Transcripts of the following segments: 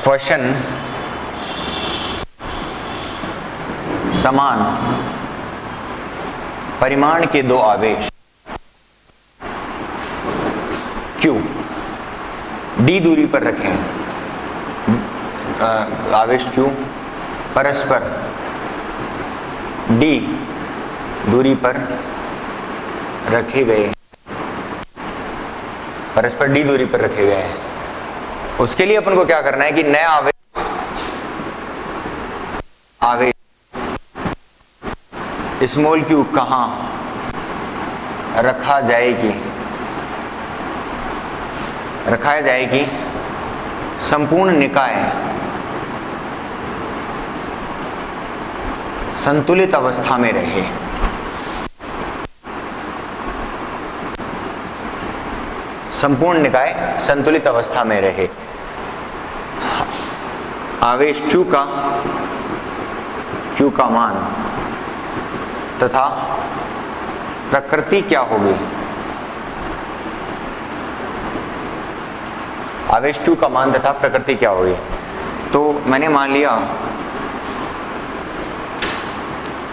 Question समान परिमाण के दो आवेश Q d दूरी पर रखे हैं, आवेश Q परस्पर d दूरी पर रखे गए, परस्पर d दूरी पर रखे गए हैं। उसके लिए अपन को क्या करना है कि नया आवेश स्मॉल q कहां रखाया जाएगी, संपूर्ण निकाय संतुलित अवस्था में रहे। संपूर्ण निकाय संतुलित अवस्था में रहे। आवेश Q का मान तथा प्रकृति क्या होगी, आवेश Q का मान तथा प्रकृति क्या होगी। तो मैंने मान लिया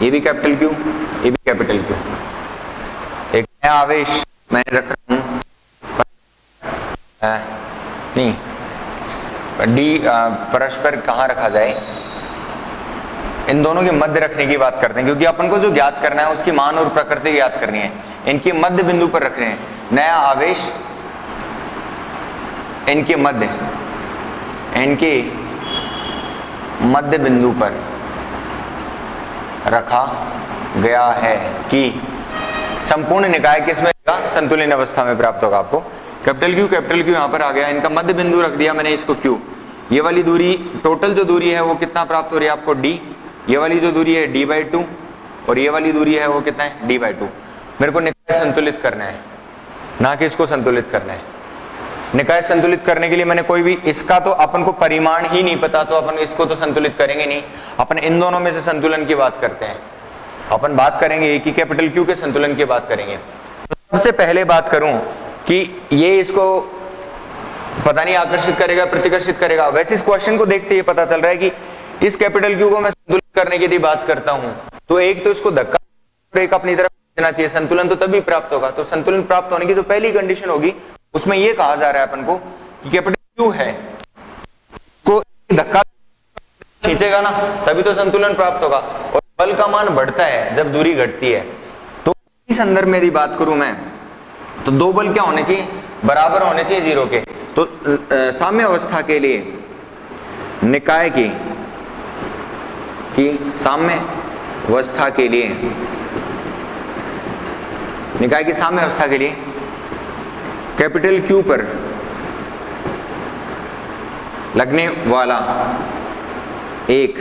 ये भी कैपिटल Q, ये भी कैपिटल Q। एक नया आवेश मैंने रख रहा हूं, नहीं D परस्पर कहाँ रखा जाए, इन दोनों के मध्य रखने की बात करते हैं, क्योंकि अपन को जो ज्ञात करना है उसकी मान और प्रकृति ज्ञात करनी है। इनके मध्य बिंदु पर रख रहे हैं। नया आवेश इनके मध्य बिंदु पर रखा गया है कि संपूर्ण निकाय किसमें रहेगा, संतुलित अवस्था में प्राप्त होगा। आपको कैपिटल Q यहाँ पर आ गया, इनका मध्य बिंदु रख दिया मैंने इसको Q। ये वाली दूरी, टोटल जो दूरी है वो कितना प्राप्त हो रही है आपको D। ये वाली जो दूरी है D/2 और ये वाली दूरी है वो कितना है D/2। मेरे को निकाय संतुलित करना है, ना कि इसको संतुलित करना है। निकाय संतुलित करने के लिए मैंने कोई भी, इसका तो अपन को परिमाण ही नहीं पता, तो अपन इसको तो संतुलित करेंगे नहीं। अपन इन दोनों में से संतुलन की बात करते हैं। अपन बात करेंगे कि कैपिटल Q के संतुलन की बात करेंगे। तो सबसे पहले बात करूं कि ये इसको पता नहीं आकर्षित करेगा प्रतिकर्षित करेगा। वैसे इस क्वेश्चन को देखते ही पता चल रहा है कि इस कैपिटल Q को मैं संतुलित करने की यदि बात करता हूं तो एक तो इसको धक्का, एक अपनी तरफ देना चाहिए, संतुलन तो तभी प्राप्त होगा। तो संतुलन प्राप्त होने की जो पहली कंडीशन होगी उसमें यह कहा जा रहा है अपन को कि कैपिटल Q है, को धक्का खींचेगा ना तभी तो संतुलन प्राप्त होगा। और बल का मान बढ़ता है जब दूरी घटती है। तो इस संदर्भ में यदि बात करूं मैं तो दो बल क्या होने चाहिए, बराबर होने चाहिए जीरो के। तो साम्य अवस्था के लिए निकाय की साम्य अवस्था के लिए, निकाय की साम्य अवस्था के लिए कैपिटल Q पर लगने वाला एक,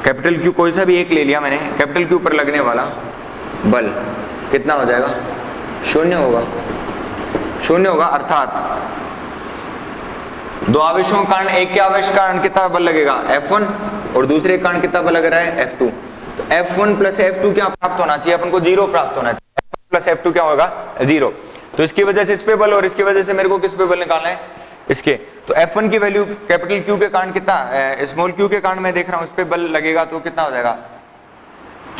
कैपिटल Q कोई सा भी एक ले लिया मैंने, कैपिटल Q पर लगने वाला बल कितना हो जाएगा, शून्य होगा। अर्थात दो आवेशों के कारण, एक के आवेश के कारण कितना बल लगेगा F1 और दूसरे के कारण कितना बल लग रहा है F2। तो F1 प्लस F2 क्या प्राप्त होना चाहिए अपन को, जीरो प्राप्त होना चाहिए। F1 प्लस F2 क्या होगा, जीरो। तो इसकी वजह से इस पे बल और इसकी वजह से मेरे को किस पे बल निकालना है, इसके। तो F1 की वैल्यू कैपिटल Q के कारण कितना, स्मॉल q के कारण मैं देख रहा हूं इस पे बल लगेगा तो कितना हो जाएगा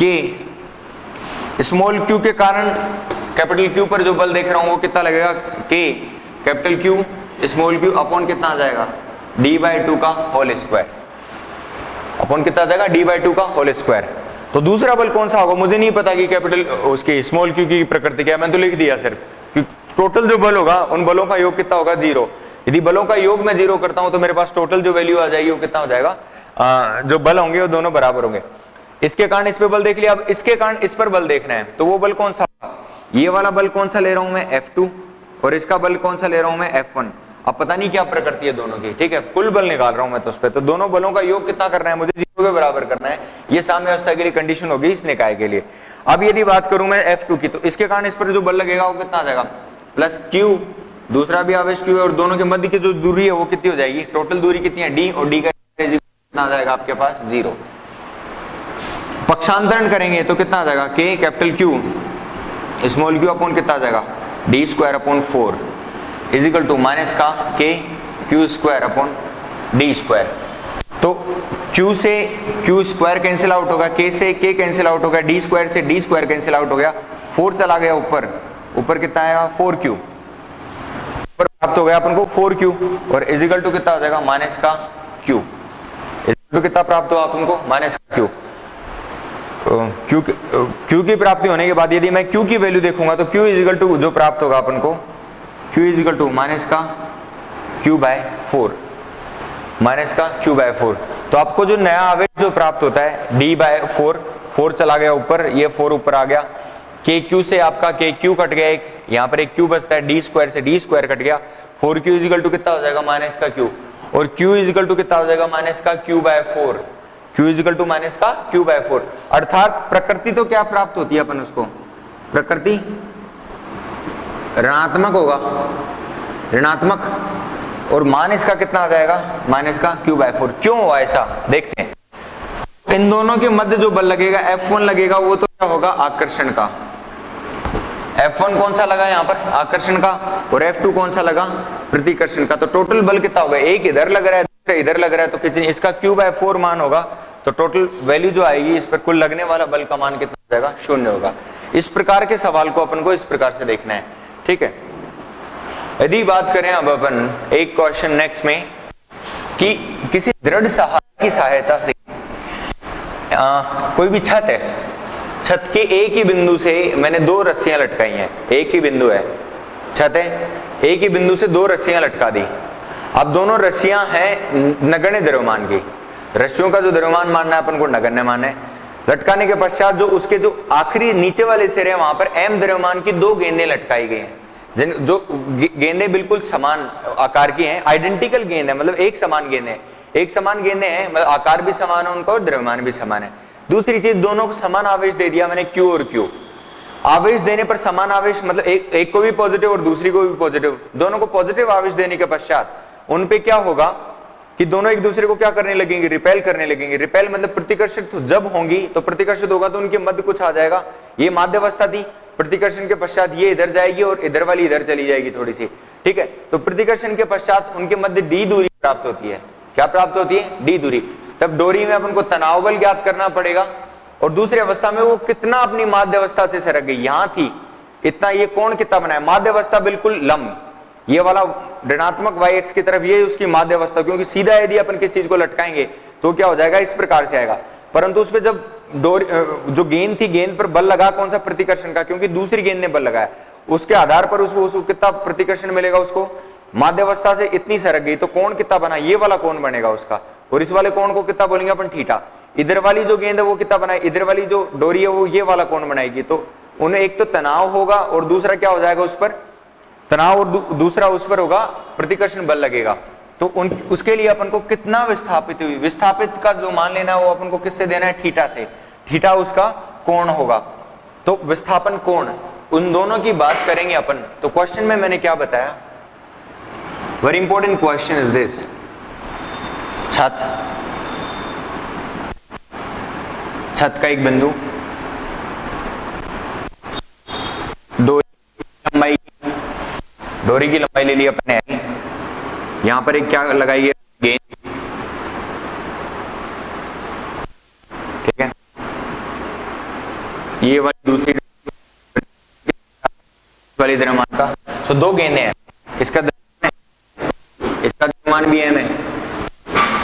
K। स्मॉल q के कारण कैपिटल Q पर जो बल देख रहा हूं वो कितना लगेगा K, capital Q small q upon कितना आ जाएगा D/2 का होल स्क्वायर, अपॉन कितना आ जाएगा D/2 का होल स्क्वायर। तो दूसरा बल कौन सा होगा मुझे नहीं पता कि कैपिटल उसकी स्मॉल q की प्रकृति क्या है, मैंने तो लिख दिया सिर्फ कि टोटल जो बल होगा उन बलों का योग कितना होगा, जीरो। यदि बलों का योग मैं जीरो करता हूं तो मेरे पास टोटल जो वैल्यू आ जाएगी वो कितना हो जाएगा, जो बल होंगे वो दोनों बराबर होंगे। इसके कारण इस पे बल देख लिया, अब इसके कारण इस पर बल देखना है तो वो बल कौन सा, ये वाला बल कौन सा ले रहा हूं मैं F2 और इसका बल कौन सा ले रहा हूं मैं F1। अब पता नहीं क्या प्रकृति है दोनों की, ठीक है, कुल बल निकाल रहा हूं मैं तो उस पे, तो दोनों बलों का योग कितना करना है मुझे, जीरो के बराबर करना है। ये साम्य अवस्था के लिए कंडीशन होगी इस निकाय के लिए। अब यदि बात करूं मैं F2 की तो इसके कारण इस पर जो बल लगेगा वो कितना आ जाएगा प्लस Q, दूसरा भी आवेश Q है और दोनों के मध्य की जो दूरी है वो कितनी हो जाएगी, टोटल दूरी कितनी है D और D का कितना आ जाएगा आपके पास, जीरो। पक्षांतरण करेंगे तो कितना आ जाएगा K capital Q small q upon कितना आ जाएगा D² अपॉन 4 इज इक्वल टू माइनस का K Q² अपॉन डी स्क्वायर। तो Q से Q स्क्वायर कैंसिल आउट होगा, K से K कैंसिल आउट हो गया, डी स्क्वायर से डी स्क्वायर कैंसिल आउट हो गया, 4 चला गया ऊपर, ऊपर कितना आएगा 4Q, ऊपर प्राप्त हो गया अपन को 4Q, और इजिकल टू कितना हो जाएगा माइनस का Q, इजिकल टू कितना प्राप्त हुआ अपन को माइनस का Q। Q की प्राप्ति होने के बाद यदि मैं Q की वैल्यू देखूंगा तो Q इजिकल टू जो प्राप्त होगा अपन को, Q इजिकल टू माइनस का Q बाय 4, माइनस का Q बाय 4। तो आपको जो नया आवेश जो प्राप्त होता है D बाय 4, 4 चला गया ऊपर, ये 4 ऊपर आ गया, KQ से आपका KQ कट गया, एक यहाँ पर एक Q बचता है, D स्क्वायर से D स्क्वायर कट गया, 4Q इजिकल टू कितना हो जाएगा माइनस का Q, और Q इजिकल टू कितना हो जाएगा माइनस का Q by 4, Q equal to minus का Q बाय 4। अर्थात प्रकृति तो क्या प्राप्त होती है अपन उसको, प्रकृति ऋणात्मक होगा, ऋणात्मक, और मान इसका कितना आ जाएगा माइनस का Q बाय 4। क्यों हुआ ऐसा देखते हैं। इन दोनों के मध्य जो बल लगेगा F1 लगेगा, वो तो क्या होगा आकर्षण का, F1 कौन सा लगा यहाँ पर आकर्षण का, और F2 कौन सा लगा प्रतिकर्षण का। तो टोटल बल कितना होगा, एक इधर लग रहा है दूसरा इधर लग रहा है, तो कितनी इसका Q बाय 4 मान होगा, तो टोटल वैल्यू जो आएगी इस पर कुल लगने वाला बल का मान कितना हो जाएगा 0 होगा। इस प्रकार के सवाल को अपन को इस प्रकार से देखना है, ठीक है। यदि बात करें अब अपन एक क्वेश्चन नेक्स्ट में कि किसी दृढ़ सहारा की सहायता से कोई भी छत है, छत के एक ही बिंदु से मैंने 2 रस्सियां लटकाई हैं, एक ही बिंदु है, छत है, एक ही बिंदु से 2 रस्सियां लटका दी। अब दोनों रस्सियां हैं नगण्य द्रव्यमान की, रस्सियों का जो द्रव्यमान मानना है अपन को नगण्य मान है। लटकाने के पश्चात जो उसके जो आखिरी नीचे वाले सिरे हैं वहां पर m द्रव्यमान की 2 गेंदें लटकाई गई हैं, जो गेंदें बिल्कुल समान आकार की हैं, आइडेंटिकल गेंद है, मतलब एक समान गेंद है, एक समान गेंदें हैं, मतलब आकार भी समान है उनका और द्रव्यमान भी समान है। दूसरी चीज दोनों को समान आवेश दे दिया मैंने Q और Q। आवेश देने पर समान आवेश मतलब एक को भी पॉजिटिव और दूसरी को भी पॉजिटिव, दोनों को पॉजिटिव आवेश देने के पश्चात उन पे क्या होगा कि दोनों एक दूसरे को क्या करने लगेंगे, रिपेल करने लगेंगे। रिपेल मतलब प्रतिकर्षित जब होंगी, तो प्रतिकर्षित होगा तो उनके मध्य कुछ आ जाएगा, ये माध्यावस्था थी, प्रतिकर्षण के पश्चात ये इधर जाएगी और इधर वाली इधर चली जाएगी थोड़ी सी, ठीक है। तो प्रतिकर्षण के पश्चात उनके मध्य d दूरी प्राप्त होती है, क्या प्राप्त होती है d दूरी। तब डोरी में अपन को तनाव बल ज्ञात करना पड़ेगा, और दूसरी अवस्था में वो कितना अपनी माध्यावस्था से सरक गई, यहां थी इतना, ये कोण कितना बनाया, माध्यावस्था बिल्कुल लंब, ये वाला ऋणात्मक y-अक्ष की तरफ, ये उसकी माध्यावस्था, क्योंकि सीधा यदि अपन किस चीज को लटकाएंगे तो क्या हो जाएगा इस प्रकार से आएगा। परंतु उसपे जब जो गेंद थी, गेंद पर बल लगा कौन सा प्रतिकर्षण का, क्योंकि दूसरी गेंद ने बल लगाया, उसके आधार पर उसको कितना प्रतिकर्षण मिलेगा, उसको माध्यावस्था से इतनी सरक गई, तो कोण कितना बना, ये वाला कोण बनेगा उसका, और इस वाले कोण को कितना बोलेंगे अपन थीटा। इधर वाली जो गेंद है वो कितना बनाए, इधर वाली जो डोरी है वो ये वाला कोण बनाएगी। तो उन्हें एक तो तनाव होगा और दूसरा क्या हो जाएगा उस पर तनाव, और दूसरा उस पर होगा प्रतिकर्षण बल लगेगा। तो उसके लिए अपन को कितना विस्थापित हुई, विस्थापित का जो मान लेना है वो अपन को किससे देना है, थीटा से, थीटा उसका कोण होगा। तो विस्थापन कोण, उन दोनों की बात करेंगे अपन। तो क्वेश्चन में मैंने क्या बताया, very important question is this, छत का एक बिंदु, डोरी की लंबाई ले ली अपने, यहां पर एक क्या लगाई है गेंद, ठीक है, ये वाली दूसरी वाली द्रव्यमान का, तो 2 गेंदें हैं, इसका द्रव्यमान भी m है।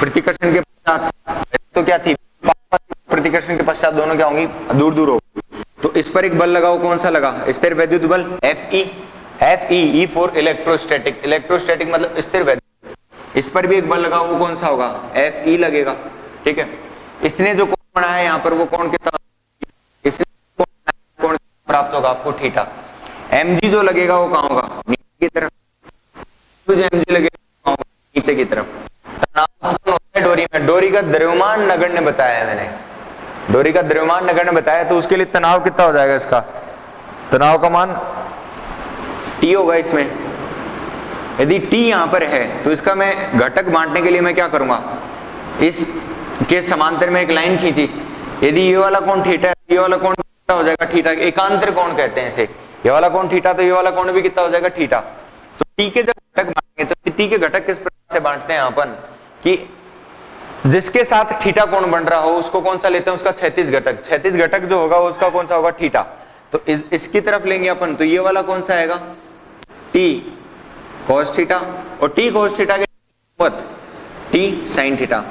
प्रतिकर्षण के पश्चात तो क्या थी, प्रतिकर्षण के पश्चात दोनों क्या होंगी, दूर दूर होगी। तो इस पर एक बल लगाओ, कौन सा लगा, स्थिर वैद्युत बल Fe, E for electrostatic, electrostatic मतलब स्थिर वैद्युत। इस पर भी एक बल लगा, वो कौन सा होगा, Fe लगेगा, ठीक है। इसने जो कोण बनाया है यहाँ पर वो कोण कितना, इसने कोण प्राप्त होगा आपको थीटा। mg जो लगेगा वो कहाँ होगा, नीचे की तरफ, जो mg लगेगा नीचे की तरफ। तनाव डोरी में, डोरी का द्रव्यमान नगण्य बताया है मैंने, डोरी का द्रव्यमान नगण्य बताया, तो उसके लिए तनाव कितना हो जाएगा, इसका तनाव का मान T होगा इसमें। यदि T यहां पर है तो इसका मैं घटक बांटने के लिए मैं क्या करूंगा, इस के समांतर में एक लाइन खींची, यदि ये वाला कोण थीटा है, ये वाला कोण कितना हो जाएगा थीटा, एकांतर कोण कहते हैं इसे, ये वाला कोण थीटा, तो ये वाला कोण भी कितना हो जाएगा थीटा। तो T के जब घटक बांटेंगे तो T के घटक किस प्रकार से बांटते हैं अपन, कि जिसके साथ थीटा कोण बन रहा हो उसको कौन सा लेते हैं, उसका क्षैतिज घटक। क्षैतिज घटक जो होगा उसका कौन सा होगा, थीटा। तो इसकी तरफ लेंगे अपन, तो ये वाला कौन सा आएगा, टी cos थीटा, और टी cos थीटा के टी sin थीटा।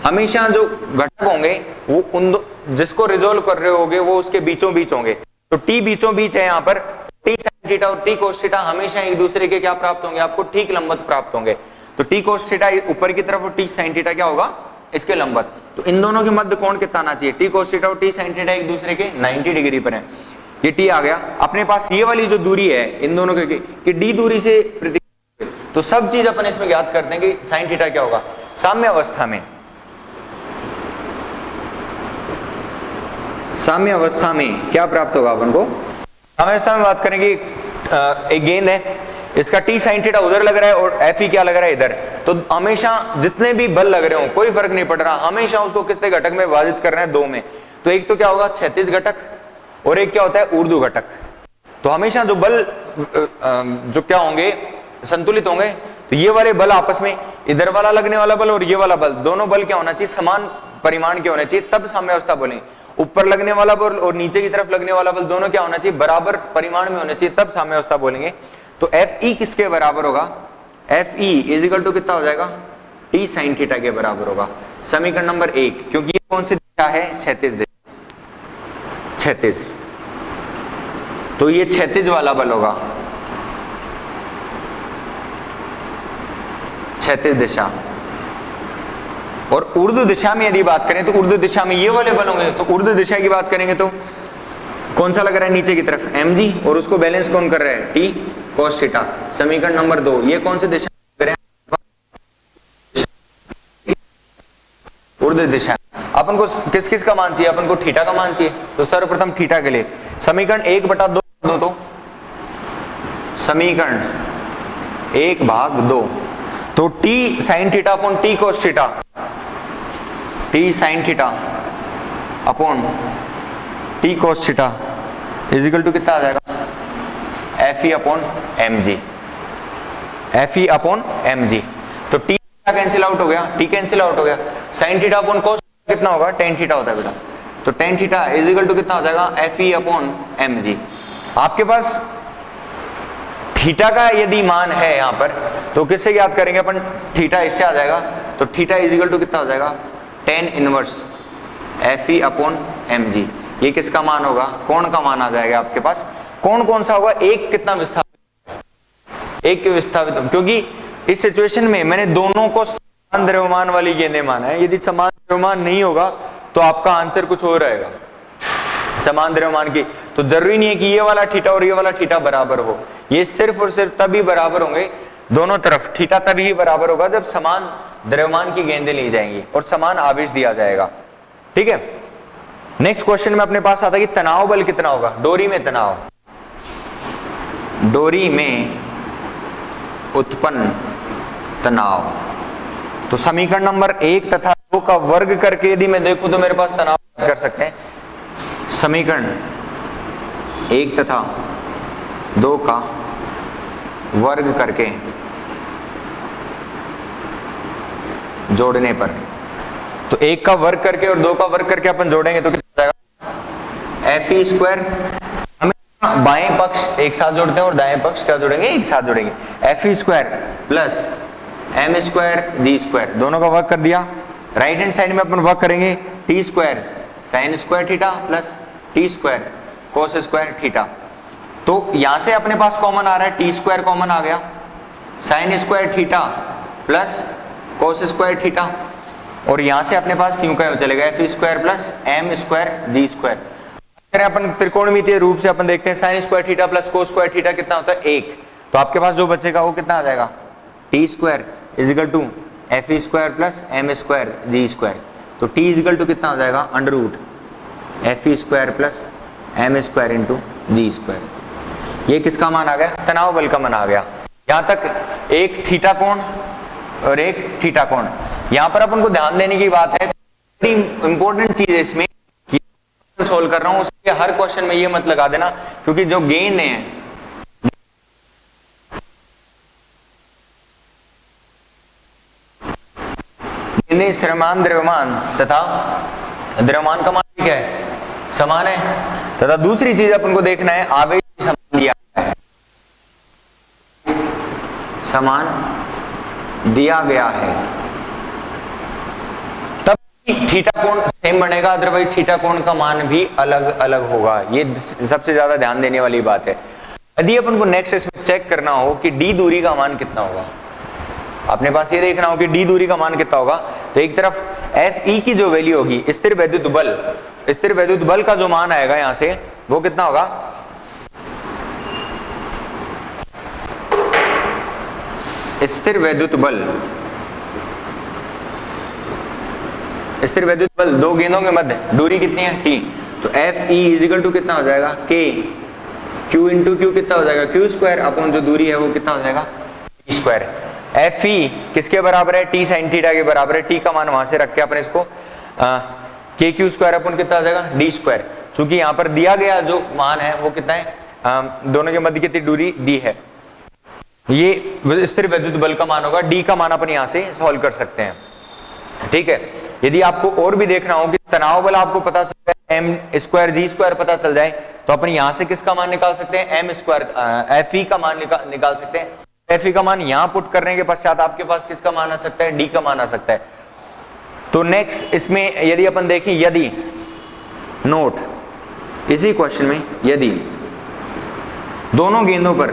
हमेशा जो घटक होंगे वो उन दो जिसको रिजोल्व कर रहे होंगे वो उसके बीचों बीच होंगे। तो टी बीचों बीच है यहाँ पर, टी sin थीटा और टी cos थीटा हमेशा एक दूसरे के क्या प्राप्त होंगे, आपको ठीक लंबवत प्राप्त होंगे। तो टी cos थीटा ऊपर की तरफ और टी sin थीटा क्या होगा, इसके लंबवत। तो इन दोनों के मध्य कोण कितना आना चाहिए, टी cos थीटा और टी sin थीटा एक दूसरे के 90 डिग्री पर है। ये टी आ गया। अपने पास ये वाली जो दूरी है इन दोनों के कि डी दूरी से तो सब चीज अपन इसमें ज्ञात करते हैं कि sin थीटा क्या होगा। साम्य अवस्था में क्या प्राप्त होगा अपन को, साम्य अवस्था में बात करेंगे। एक गेंद है, इसका टी sin थीटा उधर लग रहा है और एफ ई क्या लग रहा है, इधर। तो हमेशा जितने भी बल लग रहे हो कोई फर्क नहीं पड़ रहा, हमेशा उसको कितने घटक में विभाजित करना है, दो में। तो एक तो क्या होगा क्षैतिज घटक और एक क्या होता है ऊर्ध्व घटक। तो हमेशा जो बल जो क्या होंगे, संतुलित होंगे। तो ये वाले बल आपस में, इधर वाला लगने वाला बल और ये वाला बल, दोनों बल क्या होना चाहिए, समान परिमाण के होने चाहिए, तब साम्य अवस्था बोलेंगे। ऊपर लगने वाला बल और नीचे की तरफ लगने वाला बल दोनों क्या होना चाहिए, बराबर परिमाण में होने चाहिए, तब साम्य अवस्था बोलेंगे। तो एफ ई किसके बराबर होगा, F E is equal to कितना हो जाएगा, टी sin थीटा के बराबर होगा। समीकरण नंबर 1, क्योंकि ये कौन सी दिशा है, क्षैतिज दिशा, क्षैतिज। तो ये क्षैतिज वाला बल होगा, क्षैतिज दिशा। और ऊर्ध्व दिशा में यदि बात करें तो ऊर्ध्व दिशा में ये वाले बल होंगे। तो ऊर्ध्व दिशा की बात करेंगे तो कौन सा लग रहा है, नीचे की तरफ mg, और उसको बैलेंस कौन कर रहा है, t cos थीटा। समीकरण नंबर 2, ये कौन सी दिशा करें, ऊर्ध्व दिशा। अपन को किस किस का मान चाहिए, अपन को थीटा का मान चाहिए। तो सर्वप्रथम थीटा के लिए समीकरण 1/2 दो, तो समीकरण 1/2, तो t sin theta upon t cos theta, t sin theta upon t cos theta is equal to कितना आ जाएगा, F E upon M G, F E upon M G. तो t कैंसिल आउट हो गया, t कैंसिल आउट हो गया, sin theta upon cos कितना होगा, tan थीटा होता है बेटा। तो tan theta is equal to कितना हो जाएगा, F E upon M G. आपके पास थीटा का यदि मान है यहाँ पर तो किससे याद करेंगे अपन, थीटा इससे आ जाएगा। तो थीटा इज इक्वल टू कितना हो जाएगा, tan inverse F E upon M G. ये किसका मान होगा, कोण का मान आ जाएगा आपके पास। कोण कौन सा होगा, एक कितना विस्थापित, एक के विस्थापित, क्योंकि इस सिचुएशन में मैंने दोनों को समान द्रव्यमान वाली गेंदें माना है। यदि समान द्रव्यमान नहीं होगा तो आपका आंसर कुछ और रहेगा, समान द्रव्यमान की। तो जरूरी नहीं है कि ये वाला थीटा और ये वाला थीटा बराबर हो, ये सिर्फ और सिर्फ तभी बराबर होंगे दोनों तरफ, थीटा तभी ही बराबर होगा जब समान द्रव्यमान की गेंदें ली जाएंगी और समान आवेश दिया जाएगा। ठीक है, नेक्स्ट क्वेश्चन में अपने पास आता है कि तनाव बल कितना होगा, डोरी में तनाव, डोरी में उत्पन्न तनाव। तो समीकरण नंबर 1 तथा 2 का वर्ग करके यदि मैं देखूं तो मेरे पास तनाव कर सकते हैं। समीकरण 1 तथा 2 का वर्ग करके जोड़ने पर, तो 1 का वर्ग करके और 2 का वर्ग करके अपन जोड़ेंगे तो कितना जाएगा, एफ ई स्क्वायर। हम बाएं पक्ष एक साथ जोड़ते हैं और दाएं पक्ष क्या जोड़ेंगे, एक साथ जोड़ेंगे, F E square plus M square G square, दोनों का वर्ग कर दिया। राइट हैंड साइड में अपन वर्ग करेंगे, T square sine square theta plus T square कोस स्क्वायर थीटा। तो यहां से अपने पास कॉमन आ रहा है, टी स्क्वायर कॉमन आ गया, sine square theta plus cos square theta, और यहां से अपने पास यूं का यूं चलेगा, F square plus M square G square. अपन त्रिकोणमितीय रूप से अपन देखते हैं sine square theta plus cos square theta कितना होता है, 1। तो आपके पास जो बचेगा वो कितना आ जाएगा, T square is equal to F square plus M square G square. तो टी इज इक्वल टू कितना हो जाएगा, under root F square plus M square into G square. ये किसका मान आ गया, तनाव बल का मान आ गया। यहां तक एक थीटा कोण और एक थीटा कोण। यहां पर अपन को ध्यान देने की बात है, इंपॉर्टेंट चीज है इसमें, सोल्व कर रहा हूं उसके हर क्वेश्चन में ये मत लगा देना, क्योंकि जो गेंद है यानी श्रव्यमान द्रव्यमान तथा द्रव्यमान का मान क्या है, समान है। तथा दूसरी चीज अपन को देखना है आवेश समान दिया है, समान दिया गया है, तब थीटा कोण सेम बनेगा, अदरवाइज थीटा कोण का मान भी अलग अलग होगा। ये सबसे ज्यादा ध्यान देने वाली बात है। यदि अपन को नेक्स्ट इसमें चेक करना हो कि डी दूरी का मान कितना होगा, अपने पास ये देखना हो कि डी दूरी का मान कितना होगा, तो एक तरफ एफ ई की जो वैल्यू होगी, स्थिर वैद्युत बल का जो मान आएगा यहां से वो कितना होगा, स्थिर वैद्युत बल दो गेंदों के मध्य दूरी कितनी है, टी। तो एफ ई इजिकल टू कितना हो जाएगा, के क्यू इंटू क्यू कितना हो जाएगा, क्यू स्क्वायर अपन जो दूरी है वो कितना हो जाएगा, टी स्क्वायर। एफ ई किसके बराबर है, टी साइन थीटा के बराबर है। टी का मान वहां से रख के अपन इसको के क्यू स्क्वायर अपन कितना हो जाएगा, डी स्क्वायर। चूंकि यहाँ पर दिया गया जो मान है वो कितना है, दोनों के मध्य कितनी दूरी दी है, ये स्थिर वैद्युत बल का मान होगा। डी का मान अपन यहाँ से सॉल्व कर सकते हैं, ठीक है। यदि आपको और भी देखना हो कि तनाव बल आपको पता चल जाए, एम स्क्वायर जी स्क्वायर पता चल जाए, तो अपन यहाँ से किसका मान निकाल सकते हैं, एम स्क्वायर एफ ई का मान निकाल सकते हैं। एफ ई का मान यहाँ पुट करने के पश्चात आपके पास किसका मान आ सकता है, डी का मान आ सकता है। तो नेक्स्ट इसमें यदि अपन देखें, यदि नोट इसी क्वेश्चन में यदि दोनों गेंदों पर,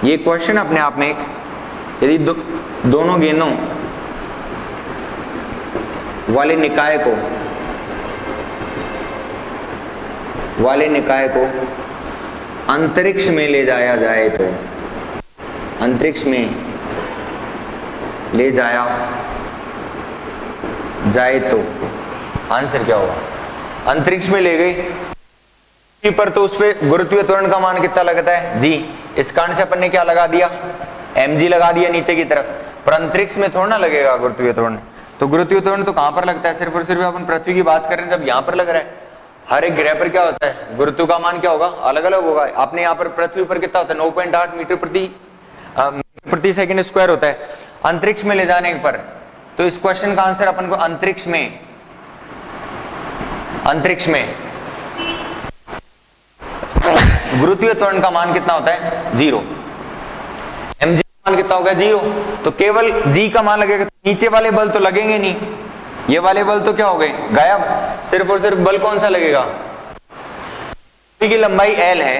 ये क्वेश्चन अपने आप में एक, यदि दोनों गेंदों वाले निकाय को अंतरिक्ष में ले जाया जाए तो, अंतरिक्ष में ले जाया जाए तो आंसर क्या होगा, अंतरिक्ष में ले गए पर तो उस पे गुरुत्वीय त्वरण का मान कितना लगता है, जी। इस कारण से अपन ने क्या लगा दिया, mg लगा दिया नीचे की तरफ, पर अंतरिक्ष में थोड़ा ना लगेगा गुरुत्वीय त्वरण। तो गुरुत्वीय त्वरण तो कहां पर लगता है, सिर्फ और सिर्फ अपन पृथ्वी की बात कर रहे हैं, जब यहां पर लग रहा है। हर एक ग्रह पर क्या होता है, गुरुत्व का मान क्या होगा, अलग अलग होगा। आपने यहाँ पर पृथ्वी पर कितना होता है, 9.8 मीटर प्रति सेकंड स्क्वायर होता है। अंतरिक्ष में ले जाने पर, तो इस क्वेश्चन का आंसर अपन को अंतरिक्ष में गुरुत्वीय त्वरण का मान कितना होता है, 0। mg का मान कितना होगा, 0। तो केवल g का मान लगेगा, नीचे वाले बल तो लगेंगे नहीं, ये वाले बल तो क्या हो गए, गायब। सिर्फ और सिर्फ बल कौन सा लगेगा, डोरी की लंबाई l है,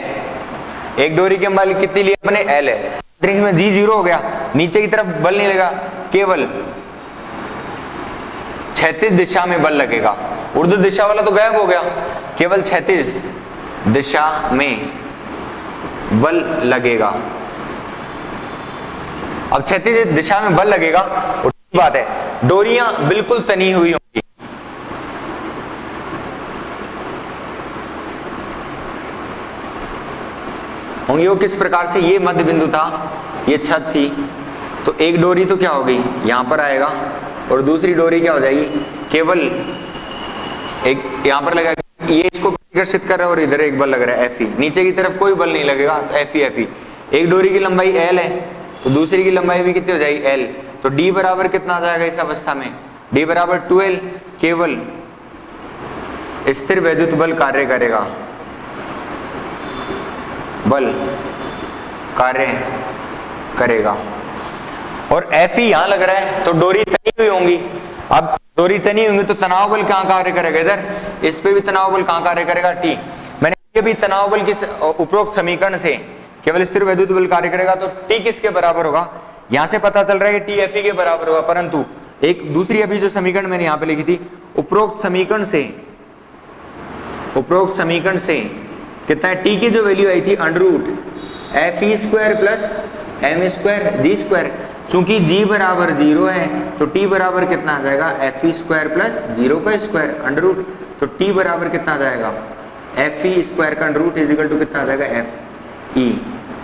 एक डोरी की लंबाई कितनी ली अपने, l है। अंतरिक्ष में g 0 हो गया, नीचे की तरफ बल नहीं लगा, केवल क्षैतिज दिशा में बल लगेगा। ऊर्ध्व दिशा वाला तो गायब हो गया, केवल क्षैतिज दिशा में बल लगेगा। अब क्षैतिज दिशा में बल लगेगा, और बात है डोरियां बिल्कुल तनी हुई होंगी, वो किस प्रकार से, ये मध्य बिंदु था, ये छत थी, तो एक डोरी तो क्या हो गई, यहां पर आएगा, और दूसरी डोरी क्या हो जाएगी, केवल एक यहां पर लगा, ये इसको प्रतिकर्षित कर रहा है और इधर एक बल लग रहा है एफ ई, नीचे की तरफ कोई बल नहीं लगेगा, तो एफ ई। एक डोरी की लंबाई एल है, तो दूसरी की लंबाई भी कितनी हो जाएगी, एल। तो डी बराबर कितना आ जाएगा इस अवस्था में, डी बराबर 2l। केवल स्थिर वैद्युत बल कार्य करेगा, और एफ ई यहां लग रहा है, तो डोरी तनी हुई होंगी। अब डोरी तनी होंगी तो तनाव बल कहां कार्य करेगा, इधर, इस पे भी तनाव बल कहां कार्य करेगा, टी। मैंने ये भी तनाव बल किस उपरोक्त समीकरण से केवल स्थिर वैद्युत बल कार्य करेगा, तो टी किसके बराबर होगा, यहां से पता चल रहा है कि टी एफ ई के बराबर होगा। परंतु एक दूसरी अभी जो समीकरण मैंने यहां पे लिखी थी, उपरोक्त समीकरण से कितना है, टी की जो वैल्यू आई थी √ F E square plus M square G square. चूंकि g बराबर 0 है, तो t बराबर कितना आ जाएगा, एफ ई स्क्वायर प्लस 0 का स्क्वायर √ तो t बराबर कितना आ जाएगा, एफ ई स्क्वायर का √ इजिकल टू कितना आ जाएगा, एफ ई।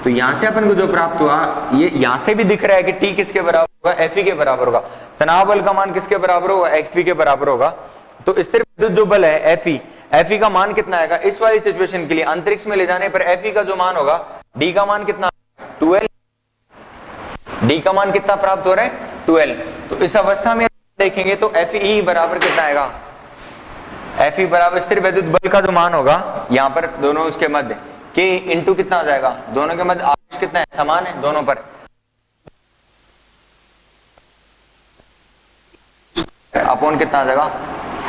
तो यहां से अपन को जो प्राप्त हुआ, ये यहां से भी दिख रहा है कि t किसके बराबर होगा, एफ ई के बराबर होगा। तनाव बल का मान किसके बराबर होगा, एफ ई के बराबर होगा। तो स्थिर विद्युत जो बल है एफ ई का मान कितना आएगा, इस वाली सिचुएशन के लिए अंतरिक्ष में ले जाने पर एफ ई का जो मान होगा, डी का मान कितना, 2l। डी का मान कितना प्राप्त हो रहा है, 2L। तो इस अवस्था में देखेंगे तो Fe बराबर कितना आएगा, Fe बराबर स्थिर वैद्युत बल का जो मान होगा यहाँ पर दोनों उसके मध्य K इंटू कितना हो जाएगा, दोनों के मध्य आवेश कितना है, समान है दोनों पर, अपॉन कितना आ जाएगा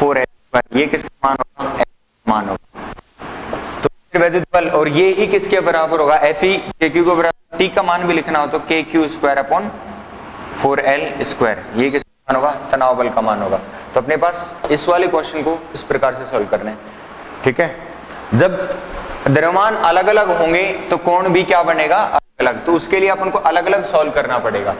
4L। ये किसका मान होगा, F मान होगा। तो वैद्युत बल और ये ही किसके बराबर होगा, Fe KQ को बराबर, T का मान भी लिखना हो तो KQ square upon 4L square, ये किसका मान होगा, तनाव बल का मान होगा। तो अपने पास इस वाले क्वेश्चन को इस प्रकार से सॉल्व करना है, ठीक है। जब द्रव्यमान अलग अलग होंगे तो कोण भी क्या बनेगा, अलग अलग, तो उसके लिए अपन को अलग अलग सॉल्व करना पड़ेगा।